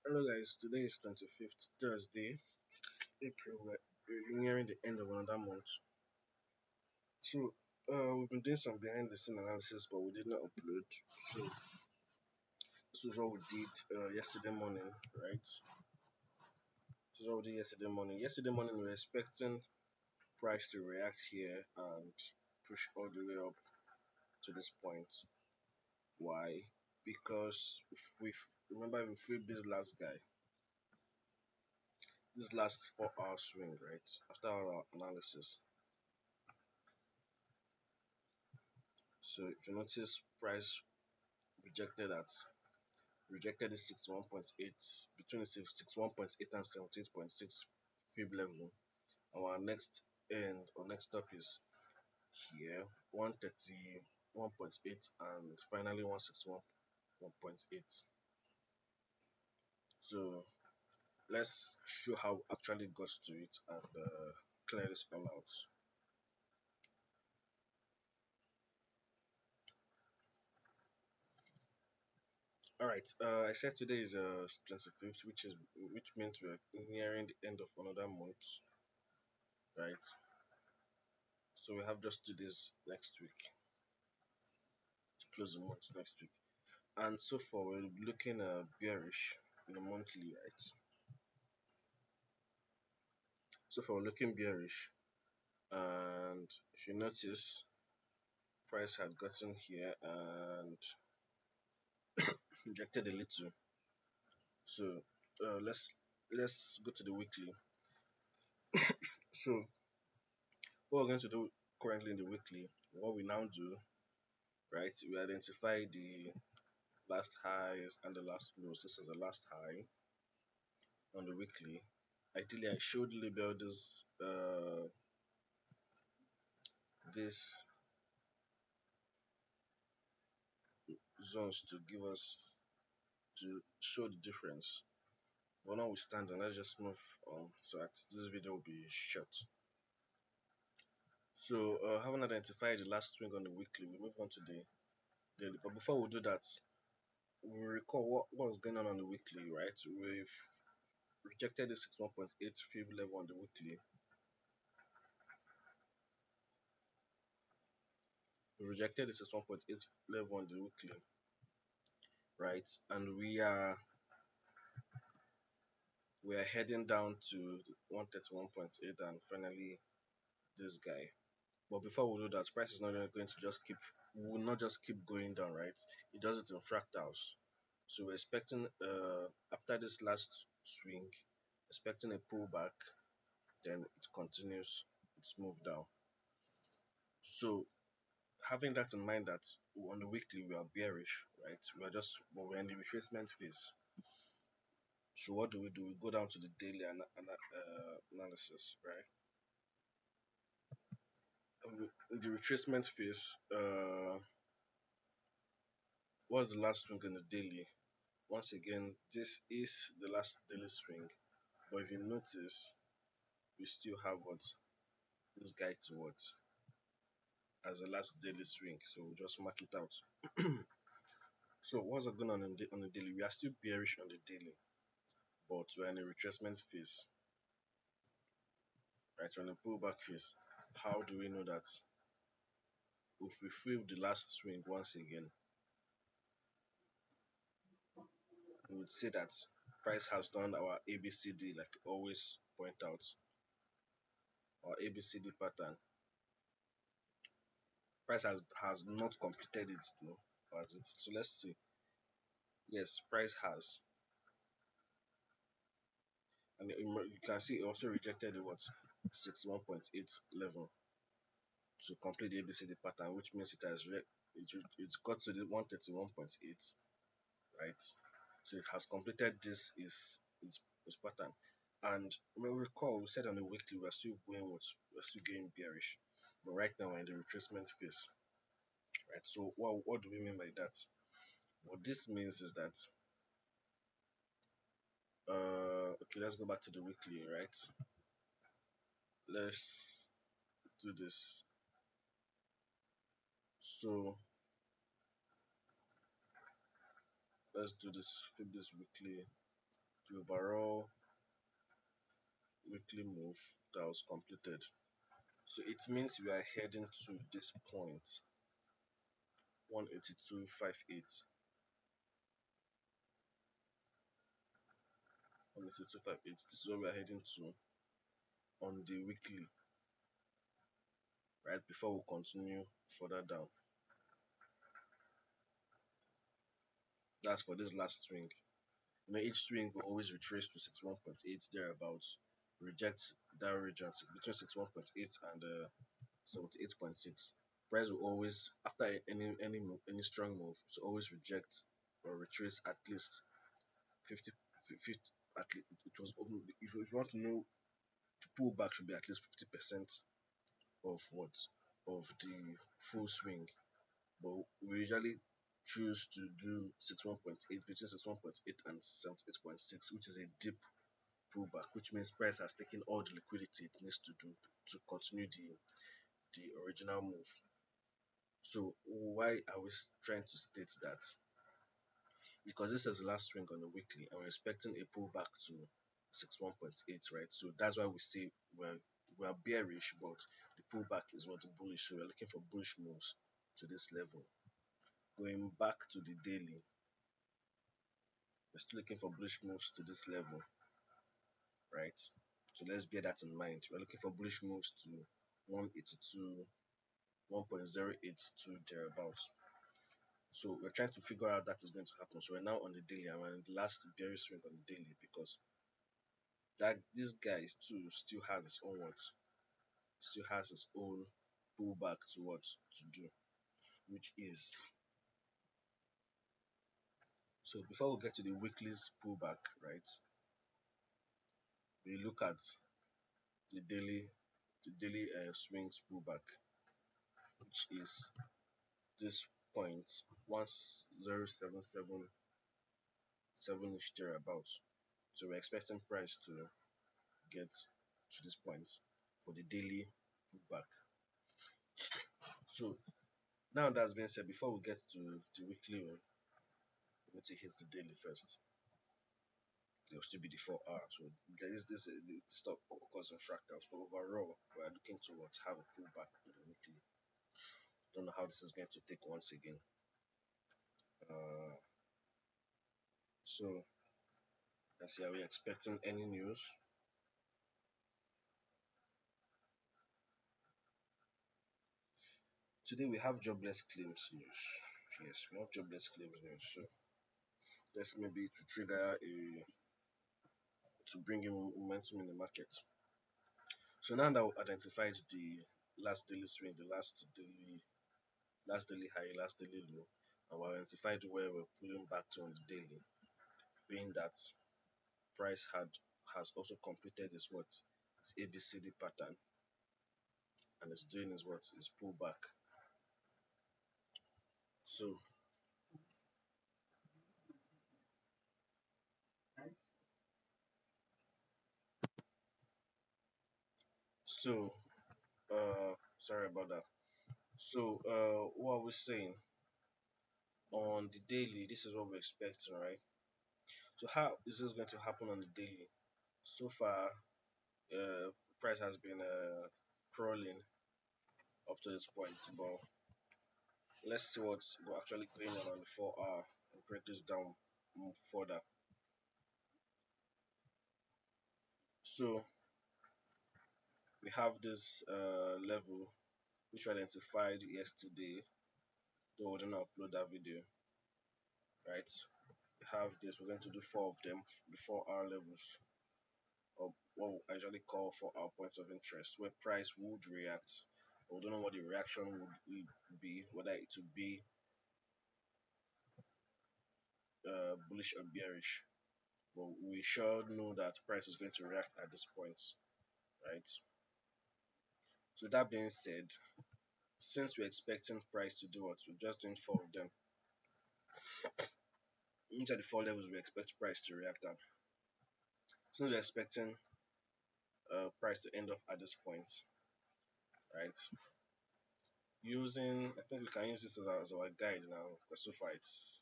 Hello guys, today is 25th Thursday, April. We're nearing the end of another month. So we've been doing some behind the scene analysis, but we did not upload. So this is what we did yesterday morning, right? This is what we did yesterday morning. Yesterday morning we were expecting price to react here and push all the way up to this point. Why? Because if we remember if we this last guy, this last 4 hour swing, right? After our analysis. So if you notice, price rejected at rejected the 61.8 between the 61.8 and 17.6 fib level. Our next end or next stop is here 131.8 and finally 161.8. So let's show how we actually got to it and clear this all out. All right. I said today is 25th, which means we're nearing the end of another month, right? So we have just 2 days next week to close the month next week. And so far, we're looking bearish in the monthly, right? So far, we're looking bearish. And if you notice, price had gotten here and rejected a little. So let's go to the weekly. So what we're going to do currently in the weekly, what we now do, right? We identify the last highs and the last lows. This is the last high on the weekly. Ideally, I should label this zones to give us to show the difference. But notwithstanding, let's just move on so that this video will be short. So, having identified the last swing on the weekly, we move on to the daily. But before we do that, we recall what was going on the weekly, right? We've rejected the 61.8 fib level on the weekly. We rejected the 61.8 level on the weekly, right? And we are heading down to 131.8 and finally this guy. But before we do that, price is not going to just keep will not just keep going down, right? It does it in fractals. So we're expecting after this last swing, expecting a pullback, then it continues its move down. So having that in mind that on the weekly we are bearish, right? We're in the retracement phase. So what do? We go down to the daily analysis, right? In the retracement phase, what's the last swing in the daily? Once again, this is the last daily swing. But if you notice, we still have what this guy to what as the last daily swing. So we'll just mark it out. So what's going on on the daily? We are still bearish on the daily, but we're in a retracement phase, right? We're in a pullback phase. How do we know that? If we feel the last swing once again, we would say that price has done our ABCD, like always point out, our ABCD pattern. Price has not completed it though, has it? So let's see. Yes, price has, and you can see it also rejected the what 61.8 level to complete the ABCD pattern, which means it's got to the 131.8, right? So it has completed this pattern. And we recall we said on the weekly we're still going bearish, but right now we're in the retracement phase, right? So what do we mean by that? What this means is that okay, let's go back to the weekly, right? Let's do this. So let's do this, flip this weekly. the overall weekly move that was completed. So it means we are heading to this point 182.58. 182.58. This is what we are heading to on the weekly, right? Before we continue further down. That's for this last swing. Each swing will always retrace to 61.8 thereabouts, reject that region between 61.8 and 78.6. Price will always, after any strong move, to always reject or retrace at least 50, 50 at least it was open. If you want to know, the pullback should be at least 50% of what of the full swing. But we usually choose to do 61.8 between 61.8 and 78.6, which is a deep pullback, which means price has taken all the liquidity it needs to do to continue the original move. So why are we trying to state that? Because this is the last swing on the weekly and we're expecting a pullback to 61.8, right? So that's why we say we're bearish, but the pullback is what bullish. So we're looking for bullish moves to this level. Going back to the daily, we're still looking for bullish moves to this level, right? So let's bear that in mind. We're looking for bullish moves to 182, 1.082 thereabouts. So we're trying to figure out that is going to happen. So we're now on the daily and we're in the last bearish swing on the daily because that this guy too still has his own what, still has his own pullback to what to do, which is, so before we get to the weekly's pullback, right? We look at the daily swings pullback, which is this point 1077 ish thereabouts. So we're expecting price to get to this point for the daily pullback. So now that's been said, before we get to the weekly one, we need to hit the daily first. There will still be the 4 hours. So there is this stop occurs in fractals, but overall we are looking to what have a pullback to the weekly. Don't know how this is going to take once again. So let's see, are we expecting any news? Today we have jobless claims news. Yes, we have jobless claims news. So that's maybe to trigger a to bring in momentum in the market. So now that we identified the last daily swing, the last daily high, last daily low, and we identified where we're pulling back to on the daily, being that price has also completed its what its ABCD pattern and it's doing is what is pullback. So so sorry about that. So what are we saying on the daily? This is what we're expecting, right? So how is this going to happen on the daily? So far, price has been crawling up to this point, but let's see what's actually going on the 4 hour and break this down further. So we have this level which we identified yesterday, though we didn't upload that video, right? We have this, we're going to do 4 of them, the 4 hour levels, or what we actually call 4 hour points of interest, where price would react. But we don't know what the reaction would be, whether it would be bullish or bearish. But we sure know that price is going to react at this point, right? So that being said, since we're expecting price to do what, we're just doing 4 of them. Inside the 4 levels we expect price to react at. Since we're expecting price to end up at this point, right? Using, I think we can use this as our guide now because so far it's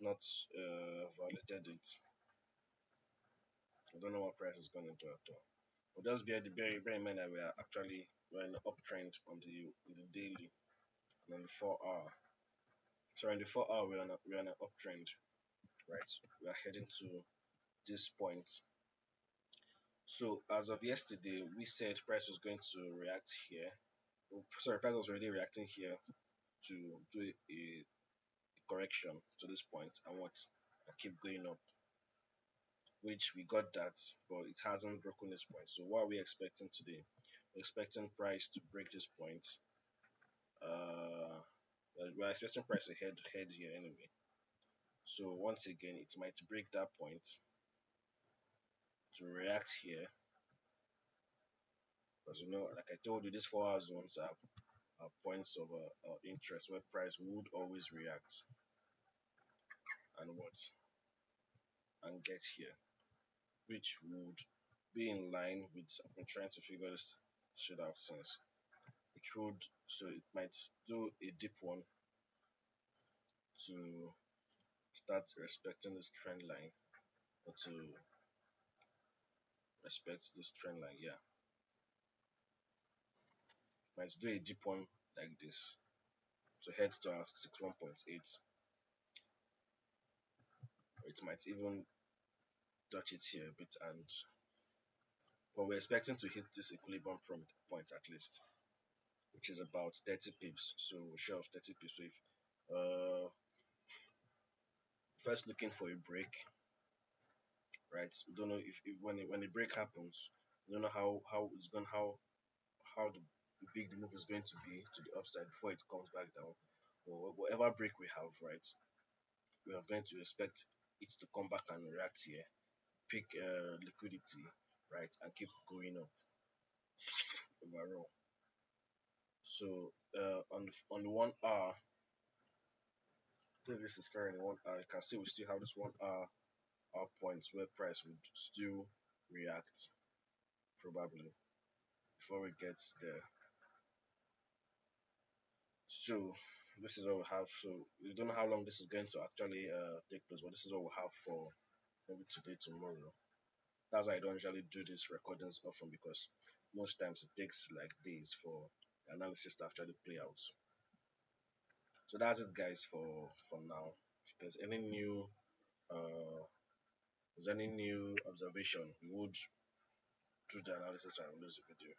not validated it. I don't know what price is going to do at all. But just bear in mind that we're in the uptrend on the daily and on the 4 hour. So in the 4 hour we're on an uptrend, right? We are heading to this point. So as of yesterday, we said price was going to react here. Oh, sorry, price was already reacting here to do a correction to this point and what and keep going up, which we got that, but it hasn't broken this point. So what are we expecting today? We're expecting price to break this point. Uh, we're expecting price to head here anyway. So once again, it might break that point to react here, because like I told you, these 4 hour zones are points of interest where price would always react and what and get here, which would be in line with I've been trying to figure this shit out since. It would so it might do a deep one to start respecting this trend line or to respect this trend line. Yeah, might do a deep one like this. So heads to our 61.8. It might even touch it here a bit and but we're expecting to hit this equilibrium point at least, which is about 30 pips. So we're share of 30 pips. So if first looking for a break, right? We don't know if when the break happens, we don't know how big the move is going to be to the upside before it comes back down. Or whatever break we have, right? We are going to expect it to come back and react here, pick liquidity, right, and keep going up overall. So on the 1 hour, if this is currently 1 hour, you can see we still have this 1 hour points where price would still react probably before it gets there. So this is what we have. So we don't know how long this is going to actually take place, but this is what we have for maybe today, tomorrow. That's why I don't usually do these recordings often because most times it takes like days for the analysis to actually play out. So that's it, guys, for now. If there's any new observation, we would do the analysis and release the video.